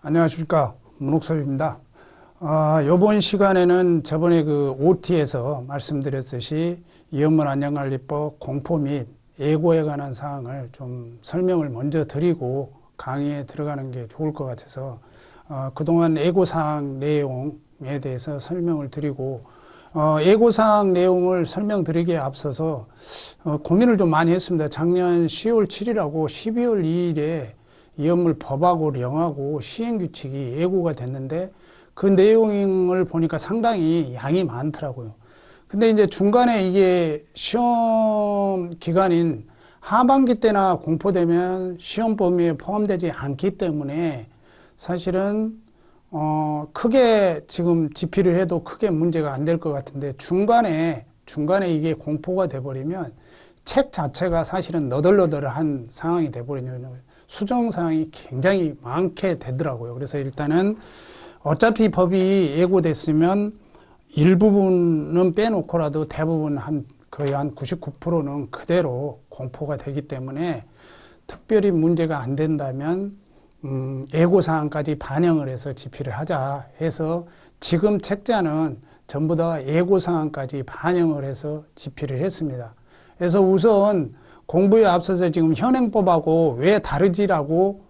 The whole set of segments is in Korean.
안녕하십니까. 문옥섭입니다. 이번 시간에는 저번에 그 OT에서 말씀드렸듯이 위험물 안전관리법 공포 및 예고에 관한 사항을 좀 설명을 먼저 드리고 강의에 들어가는 게 좋을 것 같아서 그동안 예고사항 내용에 대해서 설명을 드리고 예고사항 내용을 설명드리기에 앞서서 고민을 좀 많이 했습니다. 작년 10월 7일하고 12월 2일에 위험물 법하고 령하고 시행규칙이 예고가 됐는데 그 내용을 보니까 상당히 양이 많더라고요. 근데 이제 중간에 이게 시험 기간인 하반기 때나 공포되면 시험 범위에 포함되지 않기 때문에 사실은 크게 지금 집필을 해도 크게 문제가 안 될 것 같은데 중간에 이게 공포가 돼버리면 책 자체가 사실은 너덜너덜한 상황이 돼버리면 수정사항이 굉장히 많게 되더라고요. 그래서 일단은 어차피 법이 예고됐으면 일부분은 빼놓고라도 대부분 거의 한 99%는 그대로 공포가 되기 때문에 특별히 문제가 안 된다면 예고사항까지 반영을 해서 집필을 하자 해서 지금 책자는 전부 다 예고사항까지 반영을 해서 집필을 했습니다. 그래서 우선 공부에 앞서서 지금 현행법하고 왜 다르지라고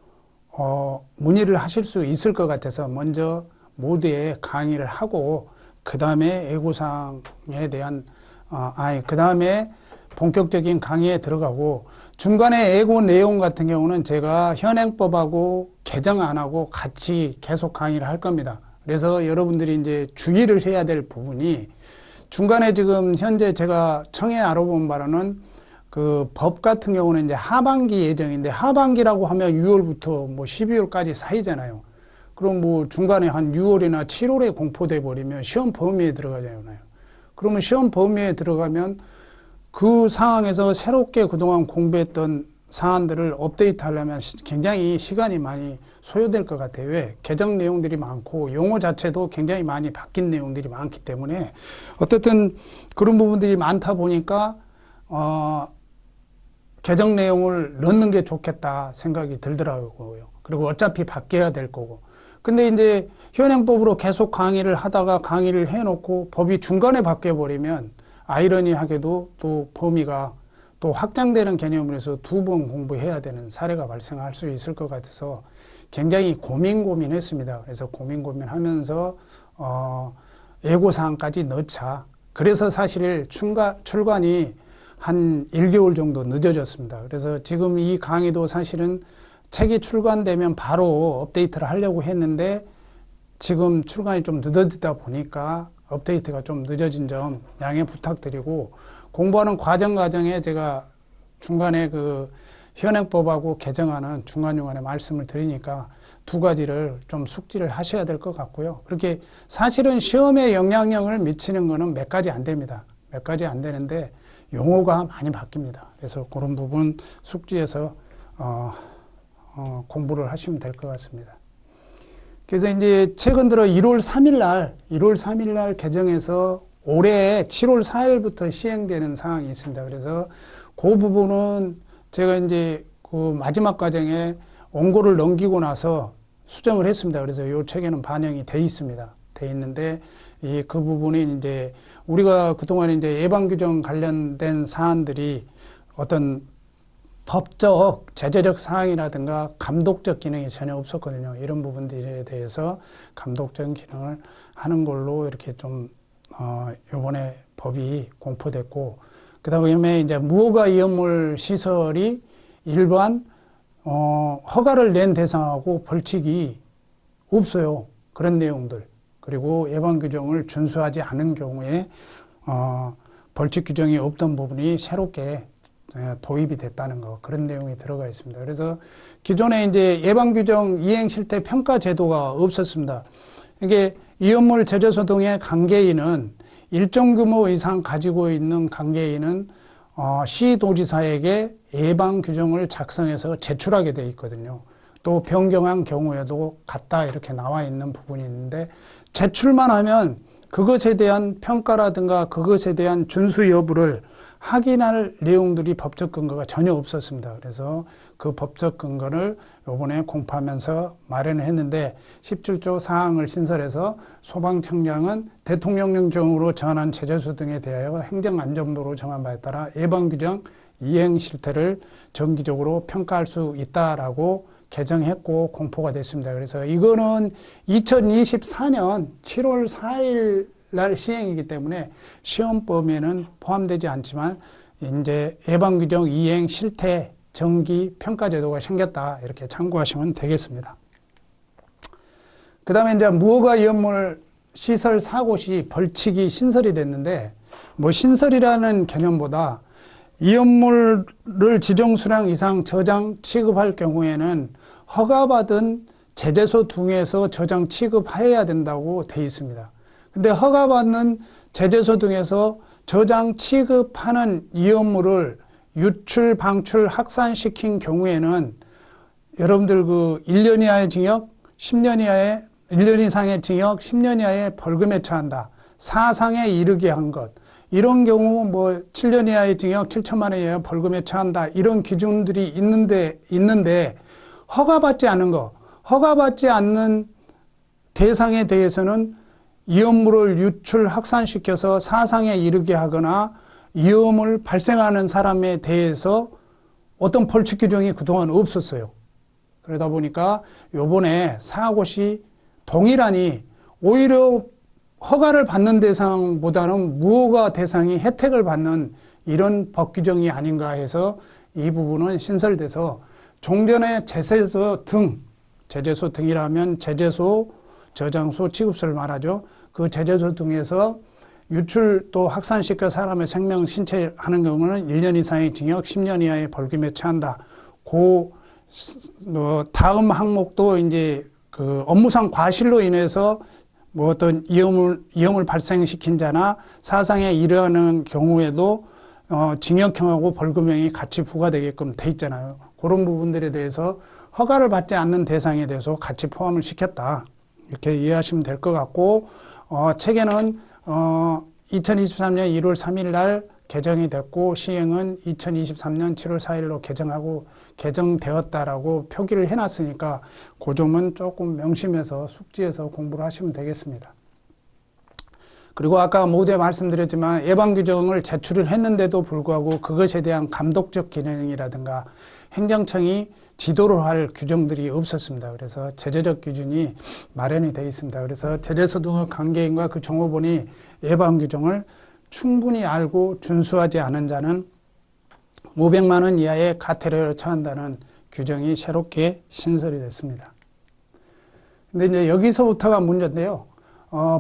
문의를 하실 수 있을 것 같아서 먼저 모두에 강의를 하고 그 다음에 예고사항에 대한 그 다음에 본격적인 강의에 들어가고 중간에 예고 내용 같은 경우는 제가 현행법하고 개정안하고 같이 계속 강의를 할 겁니다. 그래서 여러분들이 이제 주의를 해야 될 부분이 중간에 지금 현재 제가 청해 알아본 바로는 그 법 같은 경우는 이제 하반기 예정인데 하반기라고 하면 6월부터 뭐 12월까지 사이잖아요. 그럼 뭐 중간에 한 6월이나 7월에 공포돼 버리면 시험 범위에 들어가잖아요. 그러면 시험 범위에 들어가면 그 상황에서 새롭게 그동안 공부했던 사안들을 업데이트 하려면 굉장히 시간이 많이 소요될 것 같아요. 왜? 개정 내용들이 많고 용어 자체도 굉장히 많이 바뀐 내용들이 많기 때문에 어쨌든 그런 부분들이 많다 보니까 개정 내용을 넣는 게 좋겠다 생각이 들더라고요. 그리고 어차피 바뀌어야 될 거고. 근데 이제 현행법으로 계속 강의를 하다가 강의를 해놓고 법이 중간에 바뀌어버리면 아이러니하게도 또 범위가 또 확장되는 개념으로 해서 두 번 공부해야 되는 사례가 발생할 수 있을 것 같아서 굉장히 고민했습니다. 그래서 고민하면서 예고사항까지 넣자. 그래서 사실 출간이 한 1개월 정도 늦어졌습니다. 그래서 지금 이 강의도 사실은 책이 출간되면 바로 업데이트를 하려고 했는데 지금 출간이 좀 늦어지다 보니까 업데이트가 좀 늦어진 점 양해 부탁드리고 공부하는 과정에 제가 중간에 그 현행법하고 개정안은 중간중간에 말씀을 드리니까 두 가지를 좀 숙지를 하셔야 될 것 같고요. 그렇게 사실은 시험에 영향력을 미치는 거는 몇 가지 안 됩니다. 몇 가지 안 되는데 용어가 많이 바뀝니다. 그래서 그런 부분 숙지해서 공부를 하시면 될 것 같습니다. 그래서 이제 최근 들어 1월 3일 날 개정해서 올해 7월 4일부터 시행되는 상황이 있습니다. 그래서 그 부분은 제가 이제 그 마지막 과정에 원고를 넘기고 나서 수정을 했습니다. 그래서 이 책에는 반영이 돼 있습니다. 돼 있는데 그 부분이 이제 우리가 그동안 이제 예방규정 관련된 사안들이 어떤 법적, 제재적 사항이라든가 감독적 기능이 전혀 없었거든요. 이런 부분들에 대해서 감독적 기능을 하는 걸로 이렇게 좀, 요번에 법이 공포됐고, 그 다음에 이제 무허가 위험물 시설이 일반, 허가를 낸 대상하고 벌칙이 없어요. 그런 내용들. 그리고 예방규정을 준수하지 않은 경우에 벌칙 규정이 없던 부분이 새롭게 도입이 됐다는 거 그런 내용이 들어가 있습니다. 그래서 기존에 이제 예방규정 이행실태 평가 제도가 없었습니다. 이게 위험물 제조소등의 관계인은 일정 규모 이상 가지고 있는 관계인은 시도지사에게 예방규정을 작성해서 제출하게 돼 있거든요. 또 변경한 경우에도 같다 이렇게 나와 있는 부분이 있는데 제출만 하면 그것에 대한 평가라든가 그것에 대한 준수 여부를 확인할 내용들이 법적 근거가 전혀 없었습니다. 그래서 그 법적 근거를 요번에 공포하면서 마련을 했는데 17조 사항을 신설해서 소방청장은 대통령령정으로 정한 제재소 등에 대하여 행정안전부로 정한 바에 따라 예방규정 이행 실태를 정기적으로 평가할 수 있다라고 개정했고 공포가 됐습니다. 그래서 이거는 2024년 7월 4일 날 시행이기 때문에 시험 범위에는 포함되지 않지만 이제 예방규정 이행 실태 정기 평가 제도가 생겼다 이렇게 참고하시면 되겠습니다. 그 다음에 이제 무허가 위험물 시설 사고 시 벌칙이 신설이 됐는데 뭐 신설이라는 개념보다 위험물을 지정 수량 이상 저장 취급할 경우에는 허가받은 제재소 등에서 저장 취급해야 된다고 돼 있습니다. 근데 허가받는 제재소 등에서 저장 취급하는 위험물을 유출, 방출, 확산시킨 경우에는 여러분들 그 1년 이하의 징역, 10년 이하의 1년 이상의 징역, 10년 이하의 벌금에 처한다. 사상에 이르게 한 것. 이런 경우 뭐 7년 이하의 징역, 7천만 원 이하의 벌금에 처한다. 이런 기준들이 있는데 허가받지 않은 거, 허가받지 않는 대상에 대해서는 위험물을 유출, 확산시켜서 사상에 이르게 하거나 위험을 발생하는 사람에 대해서 어떤 벌칙 규정이 그동안 없었어요. 그러다 보니까 요번에 사고 시 동일하니 오히려 허가를 받는 대상보다는 무허가 대상이 혜택을 받는 이런 법 규정이 아닌가 해서 이 부분은 신설돼서 종전의 제재소 등, 제재소 등이라면 제재소, 저장소, 취급소를 말하죠. 그 제재소 등에서 유출 또 확산시켜 사람의 생명, 신체 하는 경우는 1년 이상의 징역, 10년 이하의 벌금에 처한다. 다음 항목도 이제 그 업무상 과실로 인해서 뭐 어떤 위험을 발생시킨 자나 사상에 이르는 경우에도 징역형하고 벌금형이 같이 부과되게끔 돼 있잖아요. 그런 부분들에 대해서 허가를 받지 않는 대상에 대해서 같이 포함을 시켰다. 이렇게 이해하시면 될 것 같고, 체계는 2023년 1월 3일 날 개정이 됐고 시행은 2023년 7월 4일로 개정되었다라고 표기를 해놨으니까 그 점은 조금 명심해서 숙지해서 공부를 하시면 되겠습니다. 그리고 아까 모두에 말씀드렸지만 예방규정을 제출을 했는데도 불구하고 그것에 대한 감독적 기능이라든가 행정청이 지도를 할 규정들이 없었습니다. 그래서 제재적 기준이 마련이 되어 있습니다. 그래서 제재소 등 관계인과 그 종업원이 예방규정을 충분히 알고 준수하지 않은 자는 500만 원 이하의 과태료를 처한다는 규정이 새롭게 신설이 됐습니다. 근데 이제 여기서부터가 문제인데요.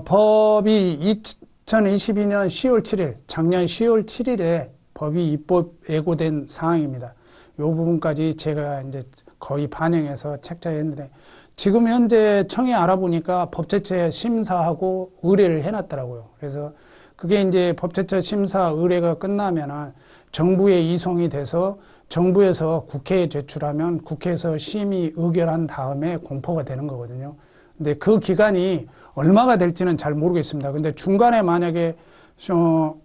법이 2022년 10월 7일, 작년 10월 7일에 법이 입법 예고된 사항입니다. 이 부분까지 제가 이제 거의 반영해서 책자했는데 지금 현재 청에 알아보니까 법제처에 심사하고 의뢰를 해놨더라고요. 그래서 그게 이제 법제처 심사 의뢰가 끝나면은 정부에 이송이 돼서 정부에서 국회에 제출하면 국회에서 심의 의결한 다음에 공포가 되는 거거든요. 근데 그 기간이 얼마가 될지는 잘 모르겠습니다. 근데 중간에 만약에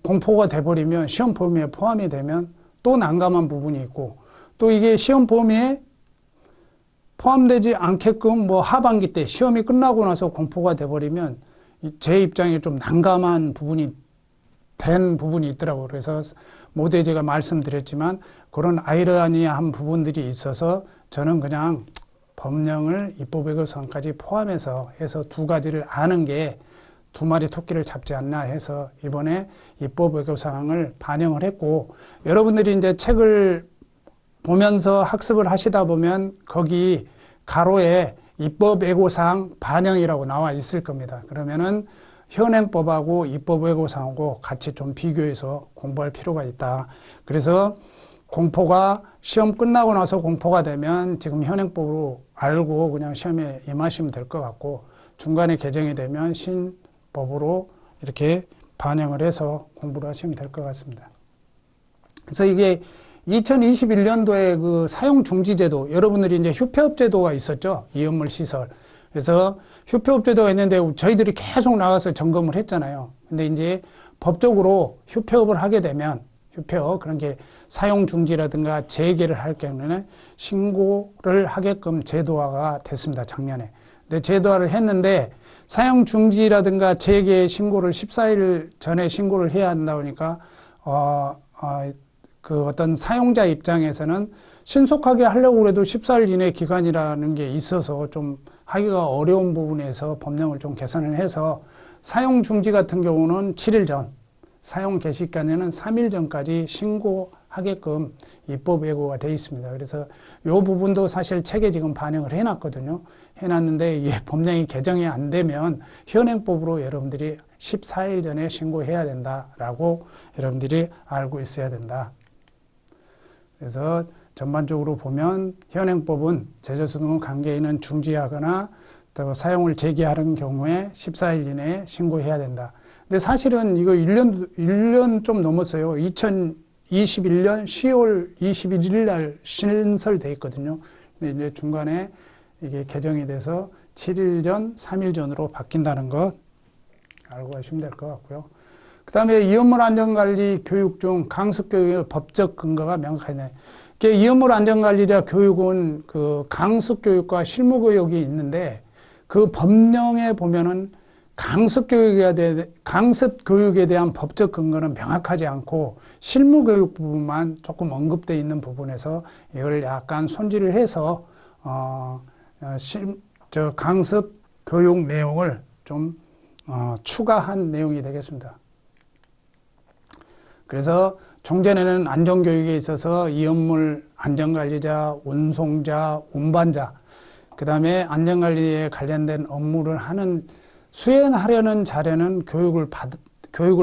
공포가 돼버리면 시험 범위에 포함이 되면 또 난감한 부분이 있고 또 이게 시험 범위에 포함되지 않게끔 뭐 하반기 때 시험이 끝나고 나서 공포가 돼버리면 제 입장에 좀 난감한 부분이 된 부분이 있더라고요. 그래서 모두에 제가 말씀드렸지만 그런 아이러니한 부분들이 있어서 저는 그냥 법령을 입법예고사항까지 포함해서 해서 두 가지를 아는 게 두 마리 토끼를 잡지 않나 해서 이번에 입법예고사항을 반영을 했고 여러분들이 이제 책을 보면서 학습을 하시다 보면 거기 가로에 입법예고사항 반영이라고 나와 있을 겁니다. 그러면은 현행법하고 입법예고사항하고 같이 좀 비교해서 공부할 필요가 있다. 그래서 공포가 시험 끝나고 나서 공포가 되면 지금 현행법으로 알고 그냥 시험에 임하시면 될 것 같고 중간에 개정이 되면 신법으로 이렇게 반영을 해서 공부를 하시면 될 것 같습니다. 그래서 이게 2021년도에 그 사용중지제도, 여러분들이 이제 휴폐업제도가 있었죠. 이연물 시설. 그래서 휴폐업제도가 있는데 저희들이 계속 나가서 점검을 했잖아요. 근데 이제 법적으로 휴폐업을 하게 되면 휴표 그런 게 사용 중지라든가 재개를 할 경우에는 신고를 하게끔 제도화가 됐습니다. 작년에. 근데 제도화를 했는데 사용 중지라든가 재개 신고를 14일 전에 신고를 해야 한다 보니까 그 어떤 사용자 입장에서는 신속하게 하려고 해도 14일 이내 기간이라는 게 있어서 좀 하기가 어려운 부분에서 법령을 좀 개선을 해서 사용 중지 같은 경우는 7일 전, 사용 개시 기간에는 3일 전까지 신고하게끔 입법 예고가 되어 있습니다. 그래서 이 부분도 사실 책에 지금 반영을 해놨거든요. 해놨는데 이게 법령이 개정이 안 되면 현행법으로 여러분들이 14일 전에 신고해야 된다라고 여러분들이 알고 있어야 된다. 그래서 전반적으로 보면 현행법은 제조수등 관계인은 중지하거나 또 사용을 재개하는 경우에 14일 이내에 신고해야 된다. 근데 사실은 이거 1년 좀 넘었어요. 2021년 10월 21일 날 신설돼 있거든요. 근데 이제 중간에 이게 개정이 돼서 7일 전, 3일 전으로 바뀐다는 것 알고 가시면 될 것 같고요. 그 다음에 이업물 안전관리 교육 중 강습교육의 법적 근거가 명확하네. 이업물 안전관리자 교육은 그 강습교육과 실무교육이 있는데 그 법령에 보면은 강습교육에 대한 법적 근거는 명확하지 않고 실무교육 부분만 조금 언급되어 있는 부분에서 이걸 약간 손질을 해서 강습 교육 내용을 좀 추가한 내용이 되겠습니다. 그래서 종전에는 안전교육에 있어서 이업물 안전관리자, 운송자, 운반자, 그 다음에 안전관리에 관련된 업무를 수행하려는 자료는 교육을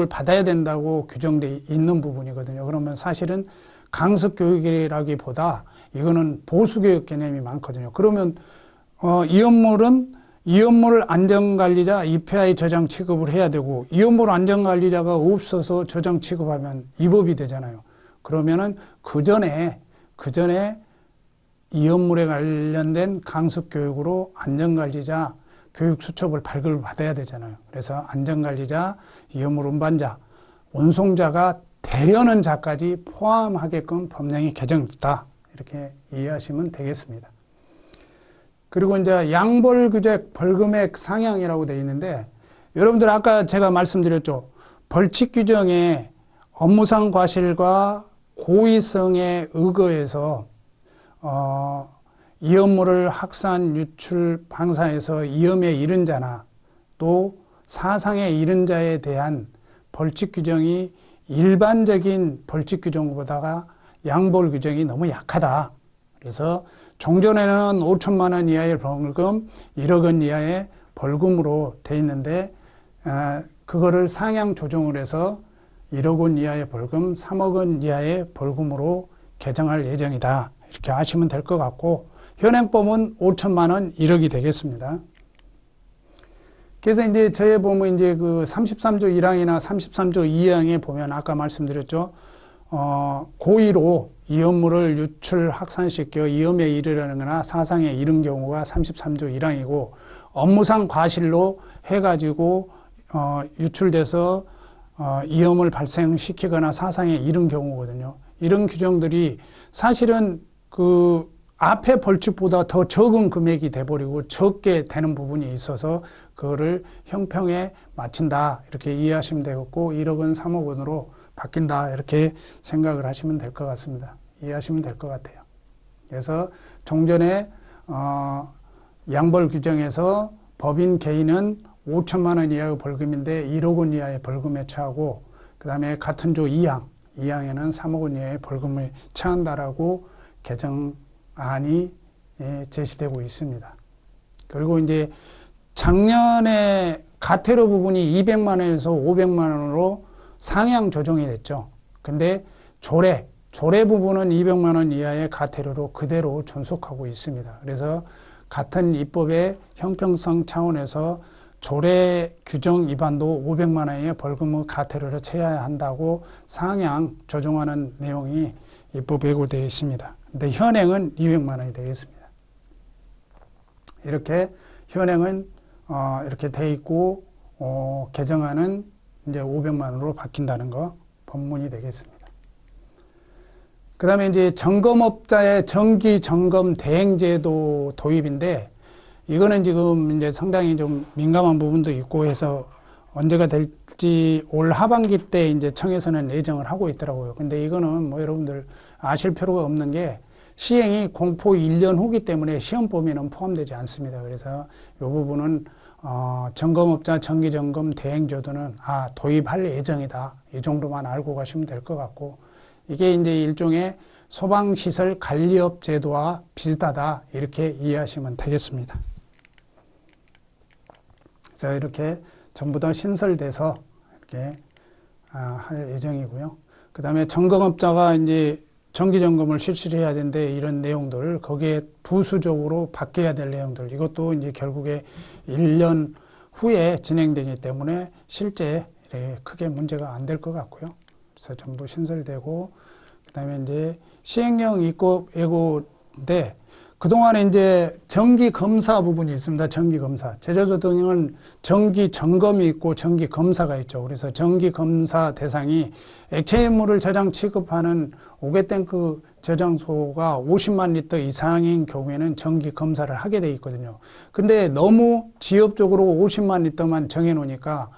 받아야 된다고 규정되어 있는 부분이거든요. 그러면 사실은 강습교육이라기보다 이거는 보수교육 개념이 많거든요. 그러면 이업물 안전관리자 EPI 저장 취급을 해야 되고 이업물 안전관리자가 없어서 저장 취급하면 위법이 되잖아요. 그러면은 그 전에 이업물에 관련된 강습교육으로 안전관리자 교육 수첩을 발급을 받아야 되잖아요. 그래서 안전관리자, 이업물 운반자, 운송자가 되려는 자까지 포함하게끔 법령이 개정됐다. 이렇게 이해하시면 되겠습니다. 그리고 이제 양벌규제 벌금액 상향이라고 되어 있는데 여러분들 아까 제가 말씀드렸죠. 벌칙 규정에 업무상 과실과 고의성에 의거해서 이업물을 확산, 유출, 방사해서 위험에 이른 자나 또 사상에 이른 자에 대한 벌칙 규정이 일반적인 벌칙 규정보다가 양벌 규정이 너무 약하다. 그래서 종전에는 5천만 원 이하의 벌금, 1억 원 이하의 벌금으로 돼 있는데 그거를 상향 조정을 해서 1억 원 이하의 벌금, 3억 원 이하의 벌금으로 개정할 예정이다. 이렇게 하시면 될 것 같고 현행법은 5천만 원, 1억이 되겠습니다. 그래서 이제 저에 보면 이제 그 33조 1항이나 33조 2항에 보면 아까 말씀드렸죠. 고의로 이업물을 유출, 확산시켜 위험에 이르거나 사상에 이른 경우가 33조 1항이고 업무상 과실로 해가지고 유출돼서 위험을 발생시키거나 사상에 이른 경우거든요. 이런 규정들이 사실은 그 앞에 벌칙보다 더 적은 금액이 돼버리고 적게 되는 부분이 있어서 그거를 형평에 맞춘다 이렇게 이해하시면 되겠고 1억 원, 3억 원으로 바뀐다 이렇게 생각을 하시면 될 것 같습니다. 이해하시면 될 것 같아요. 그래서 종전에 양벌 규정에서 법인 개인은 5천만 원 이하의 벌금인데 1억 원 이하의 벌금에 처하고 그 다음에 같은 조 2항에는 3억 원 이하의 벌금을 처한다라고 개정안이 제시되고 있습니다. 그리고 이제 작년에 가태료 부분이 200만 원에서 500만 원으로 상향 조정이 됐죠. 근데 조례 부분은 200만 원 이하의 가태료로 그대로 존속하고 있습니다. 그래서 같은 입법의 형평성 차원에서 조례 규정 위반도 500만 원의 벌금의 가태료를 쳐야 한다고 상향 조정하는 내용이 입법 예고되어 있습니다. 근데 현행은 200만 원이 되겠습니다. 이렇게 현행은 이렇게 돼 있고 개정안은 이제 500만 원으로 바뀐다는 거 법문이 되겠습니다. 그다음에 이제 점검업자의 정기 점검 대행제도 도입인데 이거는 지금 이제 상당히 좀 민감한 부분도 있고 해서 언제가 될지 올 하반기 때 이제 청에서는 예정을 하고 있더라고요. 근데 이거는 뭐 여러분들 아실 필요가 없는 게 시행이 공포 1년 후기 때문에 시험 범위는 포함되지 않습니다. 그래서 이 부분은 점검업자 정기점검 대행제도는 도입할 예정이다. 이 정도만 알고 가시면 될 것 같고 이게 이제 일종의 소방시설 관리업 제도와 비슷하다 이렇게 이해하시면 되겠습니다. 그래서 이렇게 전부 다 신설돼서 이렇게 할 예정이고요. 그 다음에 점검업자가 이제 정기점검을 실시를 해야 되는데 이런 내용들 거기에 부수적으로 바뀌어야 될 내용들 이것도 이제 결국에 1년 후에 진행되기 때문에 실제 크게 문제가 안 될 것 같고요. 그래서 전부 신설되고 그다음에 이제 시행령 입법 예고인데 그동안에 이제 정기 검사 부분이 있습니다. 정기 검사. 제조소 등은 정기 점검이 있고 정기 검사가 있죠. 그래서 정기 검사 대상이 액체물을 저장 취급하는 5개 탱크 저장소가 50만 리터 이상인 경우에는 정기 검사를 하게 돼 있거든요. 근데 너무 지역적으로 50만 리터만 정해 놓으니까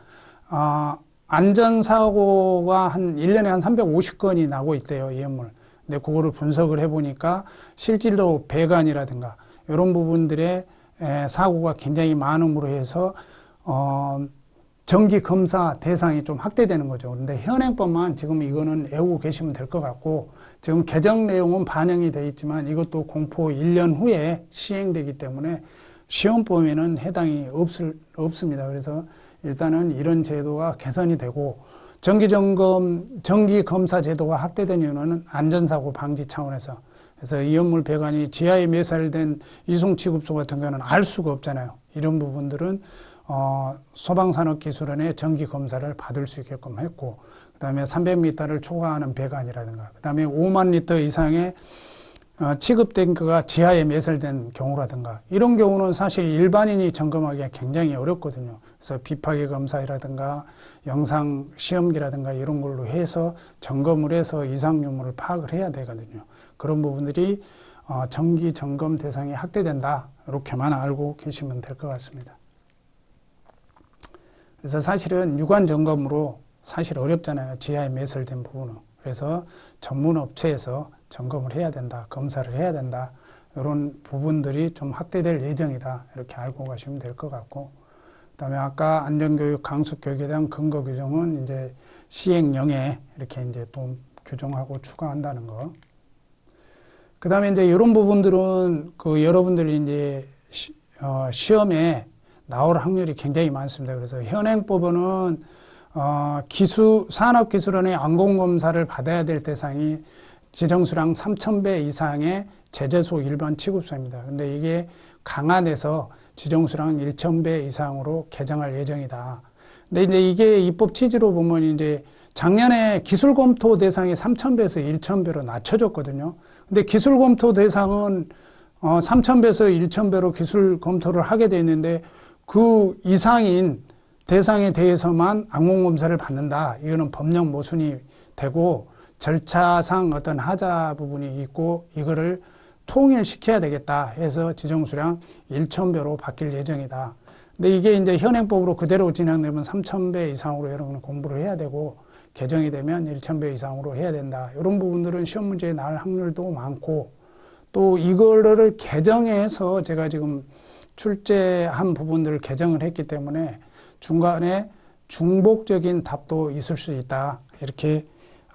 안전사고가 한 1년에 한 350건이 나고 있대요. 이연물. 근데 그거를 분석을 해보니까 실질로 배관이라든가 이런 부분들의 사고가 굉장히 많음으로 해서 정기 검사 대상이 좀 확대되는 거죠. 그런데 현행법만 지금 이거는 외우고 계시면 될 것 같고 지금 개정 내용은 반영이 되어 있지만 이것도 공포 1년 후에 시행되기 때문에 시험 범위는 해당이 없습니다. 그래서 일단은 이런 제도가 개선이 되고 정기검사 제도가 확대된 이유는 안전사고 방지 차원에서. 그래서 이연물 배관이 지하에 매설된 이송취급소 같은 경우는 알 수가 없잖아요. 이런 부분들은 소방산업기술원의 정기검사를 받을 수 있게끔 했고, 그 다음에 300m를 초과하는 배관이라든가, 그 다음에 5만 리터 이상의 취급 탱크가 지하에 매설된 경우라든가 이런 경우는 사실 일반인이 점검하기가 굉장히 어렵거든요. 그래서 비파기 검사라든가 영상 시험기라든가 이런 걸로 해서 점검을 해서 이상 유무를 파악을 해야 되거든요. 그런 부분들이 정기 점검 대상이 확대된다. 이렇게만 알고 계시면 될 것 같습니다. 그래서 사실은 유관 점검으로 사실 어렵잖아요. 지하에 매설된 부분은. 그래서 전문 업체에서 점검을 해야 된다. 검사를 해야 된다. 이런 부분들이 좀 확대될 예정이다. 이렇게 알고 가시면 될 것 같고. 그 다음에 아까 안전교육, 강습교육에 대한 근거 규정은 이제 시행령에 이렇게 이제 또 규정하고 추가한다는 거. 그 다음에 이제 이런 부분들은 여러분들이 이제 시험에 나올 확률이 굉장히 많습니다. 그래서 현행법은 산업기술원의 안공검사를 받아야 될 대상이 지정수량 3,000배 이상의 제재소 일반 취급소입니다. 근데 이게 강화돼서 지정수량 1,000배 이상으로 개정할 예정이다. 근데 이제 이게 입법 취지로 보면 이제 작년에 기술검토 대상이 3,000배에서 1,000배로 낮춰졌거든요. 근데 기술검토 대상은 3,000배에서 1,000배로 기술검토를 하게 돼 있는데 그 이상인 대상에 대해서만 안공검사를 받는다. 이거는 법령 모순이 되고 절차상 어떤 하자 부분이 있고 이거를 통일시켜야 되겠다 해서 지정수량 1,000배로 바뀔 예정이다. 근데 이게 이제 현행법으로 그대로 진행되면 3,000배 이상으로 여러분은 공부를 해야 되고 개정이 되면 1,000배 이상으로 해야 된다. 이런 부분들은 시험 문제에 나올 확률도 많고 또 이거를 개정해서 제가 지금 출제한 부분들을 개정을 했기 때문에 중간에 중복적인 답도 있을 수 있다. 이렇게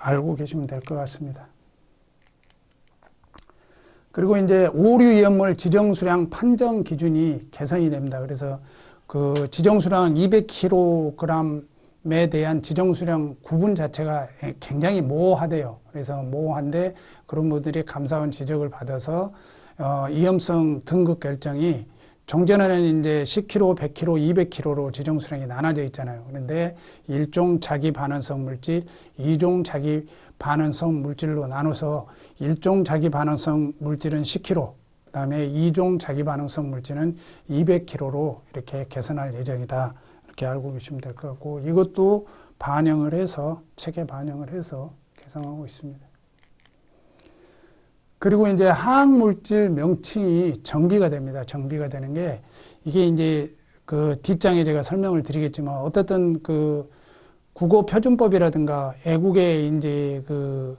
알고 계시면 될 것 같습니다. 그리고 이제 오류 이연물 지정수량 판정 기준이 개선이 됩니다. 그래서 그 지정수량 200kg에 대한 지정수량 구분 자체가 굉장히 모호하대요. 그래서 모호한데 그런 분들이 감사원 지적을 받아서 위험성 등급 결정이 종전에는 이제 10kg, 100kg, 200kg로 지정수량이 나눠져 있잖아요. 그런데 1종 자기 반응성 물질, 2종 자기 반응성 물질로 나눠서 1종 자기 반응성 물질은 10kg, 그 다음에 2종 자기 반응성 물질은 200kg로 이렇게 개선할 예정이다. 이렇게 알고 계시면 될 것 같고 이것도 반영을 해서 책에 반영을 해서 개선하고 있습니다. 그리고 이제 화학물질 명칭이 정비가 됩니다. 정비가 되는 게 이게 이제 그 뒷장에 제가 설명을 드리겠지만 어쨌든 그 국어 표준법이라든가 애국의 이제 그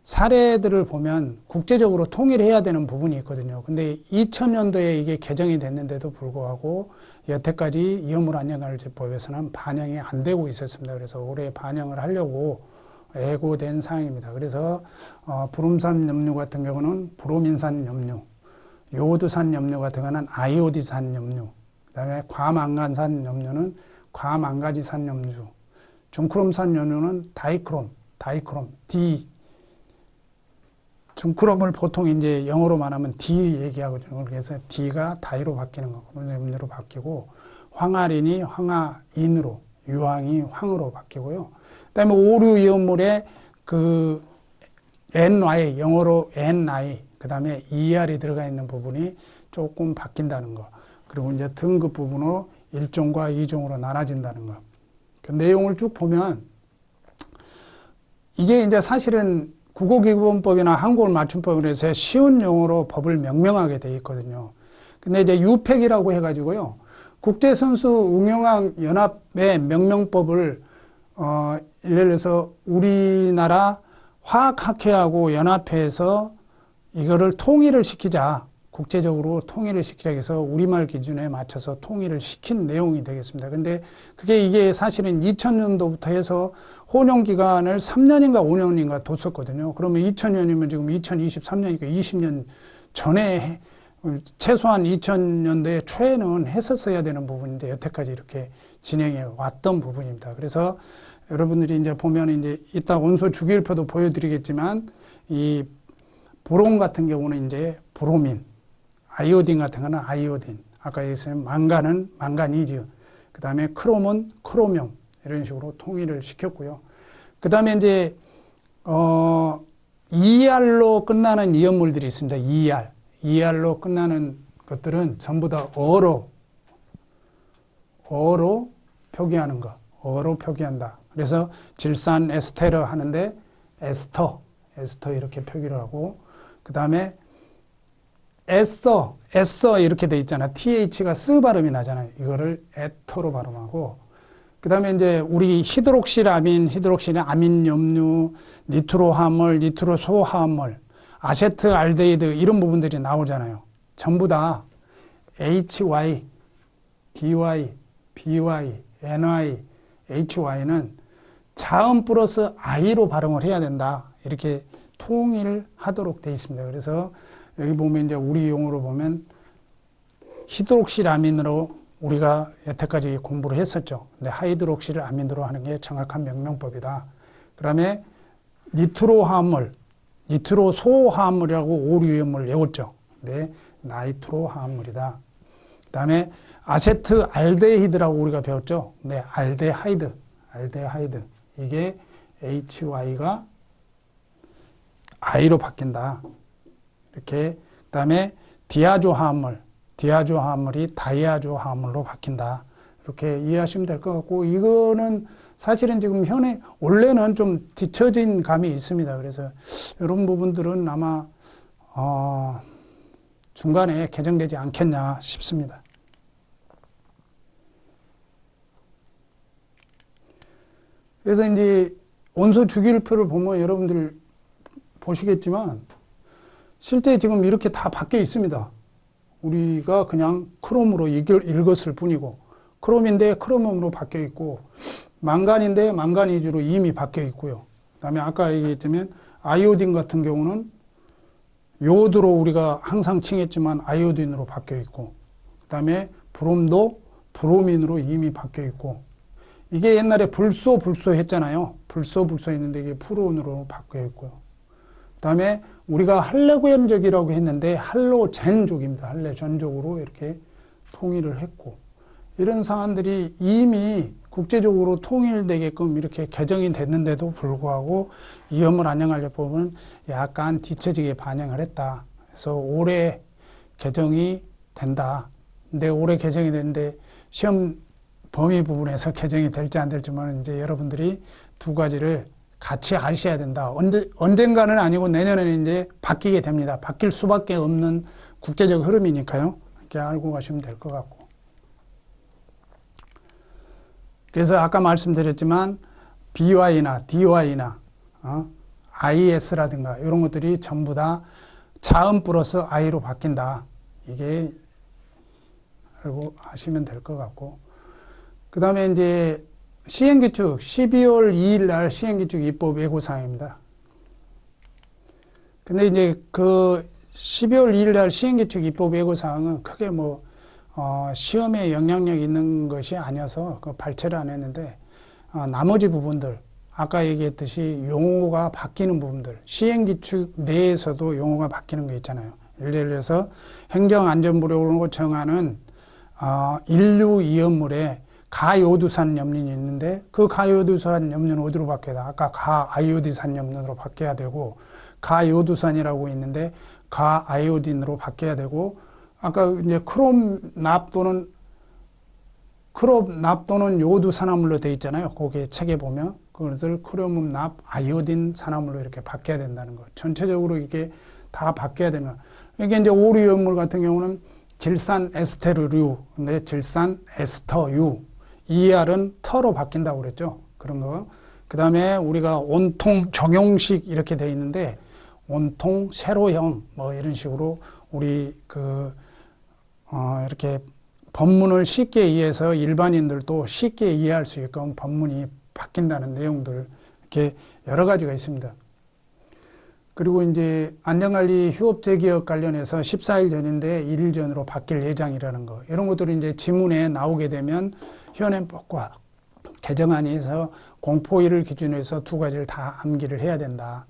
사례들을 보면 국제적으로 통일해야 되는 부분이 있거든요. 근데 2000년도에 이게 개정이 됐는데도 불구하고 여태까지 이어물안전관리법에서는 반영이 안 되고 있었습니다. 그래서 올해 반영을 하려고 예고된 사항입니다. 그래서 브롬산 염료 같은 경우는 브로민산 염료, 요오드산 염료 같은 경우는 아이오디산 염료, 그다음에 과망간산 염료는 과망가지산 염료, 중크롬산 염료는 다이크롬, D. 중크롬을 보통 이제 영어로 말하면 D 얘기하거든요. 그래서 D가 다이로 바뀌는 거, 그런 염료로 바뀌고, 황아린이 황아인으로, 유황이 황으로 바뀌고요. 그다음에 오류 이온물에 그 NY, 영어로 NI, 그다음에 ER이 들어가 있는 부분이 조금 바뀐다는 거. 그리고 이제 등급 부분으로 1종과 2종으로 나눠진다는 거. 그 내용을 쭉 보면 이게 이제 사실은 국어기본법이나 한국어 맞춤법에 해서 쉬운 용어로 법을 명명하게 돼 있거든요. 근데 이제 유팩이라고 해가지고요. 국제선수 응용학 연합의 명명법을 예를 들어서 우리나라 화학학회하고 연합회에서 이거를 통일을 시키자. 국제적으로 통일을 시키자 해서 우리말 기준에 맞춰서 통일을 시킨 내용이 되겠습니다. 근데 그게 이게 사실은 2000년도부터 해서 혼용 기간을 3년인가 5년인가 뒀었거든요. 그러면 2000년이면 지금 2023년이니까 20년 전에 최소한 2000년대 초에는 했었어야 되는 부분인데 여태까지 이렇게 진행해 왔던 부분입니다. 그래서 여러분들이 이제 보면 이제 이따 원소 주기율표도 보여드리겠지만 이 보론 같은 경우는 이제 브로민, 아이오딘 같은 거는 아이오딘, 아까 얘기했으면 망간은 망가니즈, 그 다음에 크롬은 크로뮴, 이런 식으로 통일을 시켰고요. 그 다음에 이제, ER로 끝나는 이온물들이 있습니다. ER로 끝나는 것들은 전부 다 어로 표기하는 거, 어로 표기한다. 그래서 질산 에스테르 하는데 에스터 이렇게 표기를 하고, 그 다음에 에서 이렇게 돼 있잖아. TH가 쓰 발음이 나잖아요. 이거를 에터로 발음하고, 그 다음에 이제 우리 히드록실아민 염류, 니트로화합물, 니트로소화합물, 아세트알데히드 이런 부분들이 나오잖아요. 전부 다 HY, DY, BY, NY, HY는 자음 플러스 I로 발음을 해야 된다. 이렇게 통일하도록 되어 있습니다. 그래서 여기 보면 이제 우리 용어로 보면 히드록실아민으로 우리가 여태까지 공부를 했었죠. 근데 하이드록실아민으로 하는 게 정확한 명명법이다. 그 다음에 니트로화합물, 니트로소화합물이라고 오류염을 외웠죠. 근데 나이트로화합물이다. 그 다음에 아세트알데히드라고 우리가 배웠죠. 네, 알데하이드. 이게 HY가 I로 바뀐다. 이렇게. 그 다음에 디아조화합물이 다이아조화합물로 바뀐다. 이렇게 이해하시면 될 것 같고, 이거는 사실은 지금 원래는 좀 뒤처진 감이 있습니다. 그래서 이런 부분들은 아마, 중간에 개정되지 않겠냐 싶습니다. 그래서 이제 원소 주기율표를 보면 여러분들 보시겠지만 실제 지금 이렇게 다 바뀌어 있습니다. 우리가 그냥 크롬으로 읽었을 뿐이고, 크롬인데 크로뮴으로 바뀌어 있고, 망간인데 망가니즈로 이미 바뀌어 있고요. 그 다음에 아까 얘기했지만 아이오딘 같은 경우는 요오드로 우리가 항상 칭했지만 아이오딘으로 바뀌어 있고, 그 다음에 브롬도 브로민으로 이미 바뀌어 있고, 이게 옛날에 불소 했잖아요. 불소 했는데 이게 프론으로 바뀌어 있고요. 그 다음에 우리가 할로겐족이라고 했는데 할로젠족입니다. 할로젠족으로 이렇게 통일을 했고, 이런 사안들이 이미 국제적으로 통일되게끔 이렇게 개정이 됐는데도 불구하고 이어물안전관리법은 약간 뒤처지게 반영을 했다. 그래서 올해 개정이 된다. 근데 올해 개정이 됐는데 시험 범위 부분에서 개정이 될지 안 될지만 이제 여러분들이 두 가지를 같이 아셔야 된다. 언젠가는 아니고 내년에는 이제 바뀌게 됩니다. 바뀔 수밖에 없는 국제적 흐름이니까요. 이렇게 알고 가시면 될 것 같고. 그래서 아까 말씀드렸지만 BY나 DY나 IS라든가 이런 것들이 전부 다 자음 플러스 I로 바뀐다. 이게 알고 하시면 될 것 같고. 그 다음에 이제 시행규칙 12월 2일 날 시행규칙 입법 예고사항입니다. 근데 이제 그 12월 2일 날 시행규칙 입법 예고사항은 크게 뭐 시험에 영향력 있는 것이 아니어서 그 발췌를 안 했는데 나머지 부분들 아까 얘기했듯이 용어가 바뀌는 부분들 시행규칙 내에서도 용어가 바뀌는 거 있잖아요. 예를 들어서 행정안전부력으로 정하는 인류 이연물에 가요두산 염린이 있는데 그 가요두산 염린은 어디로 바뀌어야 돼? 아까 가아이오디산 염린으로 바뀌어야 되고 가요두산이라고 있는데 가아이오딘으로 바뀌어야 되고 아까 이제 크롬납 또는 요두 산화물로 되어 있잖아요. 거기에 책에 보면 그것을 크롬납 아이오딘 산화물로 이렇게 바뀌어야 된다는 거. 전체적으로 이게 다 바뀌어야 되는 거. 이게 이제 오류 연물 같은 경우는 질산 에스테르류, 근데 질산 에스터유, ER은 터로 바뀐다고 그랬죠. 그런 거. 그 다음에 우리가 온통 정용식 이렇게 돼 있는데 온통 세로형 뭐 이런 식으로 우리 이렇게 법문을 쉽게 이해해서 일반인들도 쉽게 이해할 수 있게끔 법문이 바뀐다는 내용들 이렇게 여러 가지가 있습니다. 그리고 이제 안전관리 휴업재기업 관련해서 14일 전인데 1일 전으로 바뀔 예정이라는 거. 이런 것들이 이제 지문에 나오게 되면 현행법과 개정안이 해서 공포일을 기준으로 해서 두 가지를 다 암기를 해야 된다.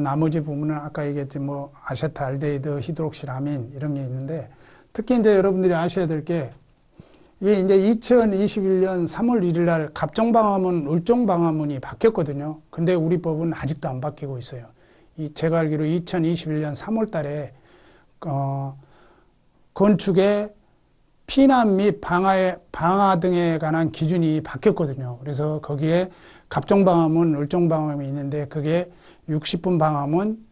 나머지 부분은 아까 얘기했지 뭐 아세트알데히드, 히드록시라민 이런 게 있는데 특히 이제 여러분들이 아셔야 될 게 이게 이제 2021년 3월 1일 날 갑정방화문, 을종방화문이 바뀌었거든요. 근데 우리 법은 아직도 안 바뀌고 있어요. 제가 알기로 2021년 3월 달에 건축의 피난 및 방화 등에 관한 기준이 바뀌었거든요. 그래서 거기에 갑정방화문, 을종방화문이 있는데 그게 60분 방화문,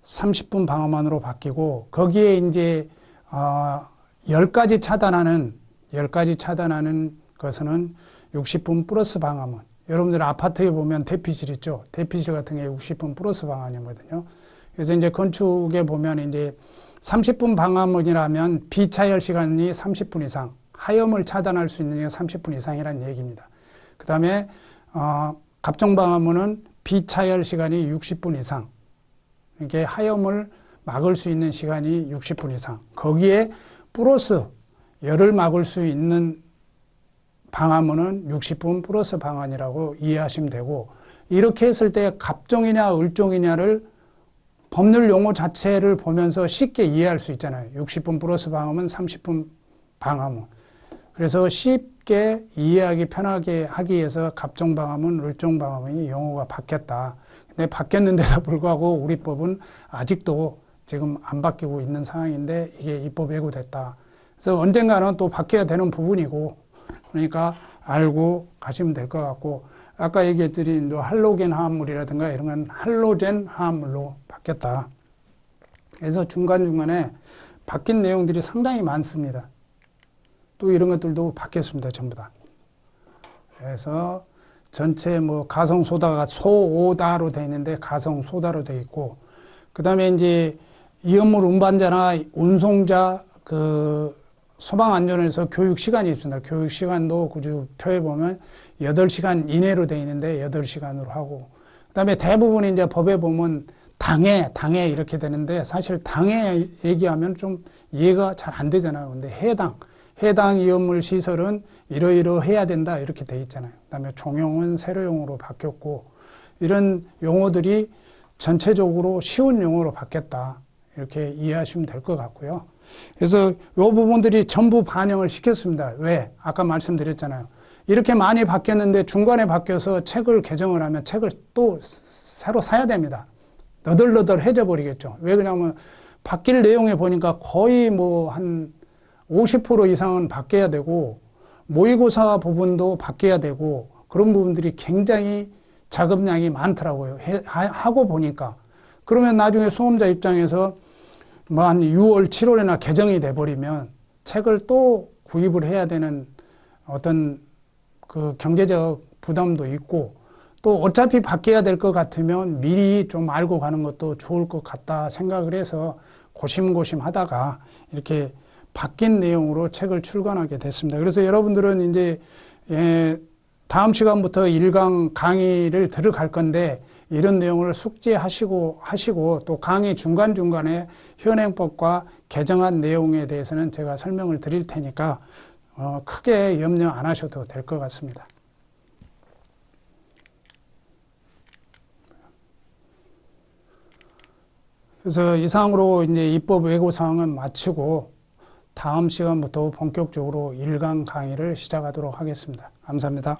30분 방화문으로 바뀌고 거기에 이제 10가지 차단하는 것은 60분 플러스 방화문. 여러분들 아파트에 보면 대피실 있죠. 대피실 같은 게 60분 플러스 방화문이거든요. 그래서 이제 건축에 보면 이제 30분 방화문이라면 비차열 시간이 30분 이상, 하염을 차단할 수 있는 게 30분 이상이라는 얘기입니다. 그 다음에 갑정 방화문은 비차열 시간이 60분 이상, 이게 하염을 막을 수 있는 시간이 60분 이상. 거기에 플러스 열을 막을 수 있는 방화문은 60분 플러스 방화문이라고 이해하시면 되고 이렇게 했을 때 갑종이냐 을종이냐를 법률 용어 자체를 보면서 쉽게 이해할 수 있잖아요. 60분 플러스 방화문, 30분 방화문. 그래서 쉽게 이해하기 편하게 하기 위해서 갑종 방화문, 을종 방화문이 용어가 바뀌었다. 근데 바뀌었는데도 불구하고 우리 법은 아직도 지금 안 바뀌고 있는 상황인데 이게 입법 예고됐다. 그래서 언젠가는 또 바뀌어야 되는 부분이고 그러니까 알고 가시면 될 것 같고 아까 얘기했더니 할로겐 화합물이라든가 이런 건 할로젠 화합물로 바뀌었다. 그래서 중간중간에 바뀐 내용들이 상당히 많습니다. 또 이런 것들도 바뀌었습니다. 전부 다. 그래서 전체 뭐 가성소다가 소오다로 되어 있는데 가성소다로 되어 있고 그 다음에 이제 이연물 운반자나 운송자 소방안전에서 교육 시간이 있습니다. 교육 시간도 그 표에 보면 8시간 이내로 되어 있는데 8시간으로 하고 그 다음에 대부분 이제 법에 보면 당해 이렇게 되는데 사실 당해 얘기하면 좀 이해가 잘 안 되잖아요. 근데 해당 이연물 시설은 이러이러해야 된다 이렇게 돼 있잖아요. 그 다음에 종용은 세로용어로 바뀌었고 이런 용어들이 전체적으로 쉬운 용어로 바뀌었다. 이렇게 이해하시면 될 것 같고요. 그래서 이 부분들이 전부 반영을 시켰습니다. 왜? 아까 말씀드렸잖아요. 이렇게 많이 바뀌었는데 중간에 바뀌어서 책을 개정을 하면 책을 또 새로 사야 됩니다. 너덜너덜해져 버리겠죠. 왜 그러냐면 바뀔 내용에 보니까 거의 뭐 한 50% 이상은 바뀌어야 되고 모의고사 부분도 바뀌어야 되고 그런 부분들이 굉장히 작업량이 많더라고요. 하고 보니까. 그러면 나중에 수험자 입장에서 뭐 한 6월, 7월에나 개정이 돼버리면 책을 또 구입을 해야 되는 어떤 그 경제적 부담도 있고, 또 어차피 바뀌어야 될 것 같으면 미리 좀 알고 가는 것도 좋을 것 같다 생각을 해서 고심고심 하다가 이렇게 바뀐 내용으로 책을 출간하게 됐습니다. 그래서 여러분들은 이제 다음 시간부터 1강 강의를 들어갈 건데, 이런 내용을 숙지하시고 또 강의 중간중간에 현행법과 개정한 내용에 대해서는 제가 설명을 드릴 테니까 크게 염려 안 하셔도 될 것 같습니다. 그래서 이상으로 이제 입법 외고 사항은 마치고 다음 시간부터 본격적으로 1강 강의를 시작하도록 하겠습니다. 감사합니다.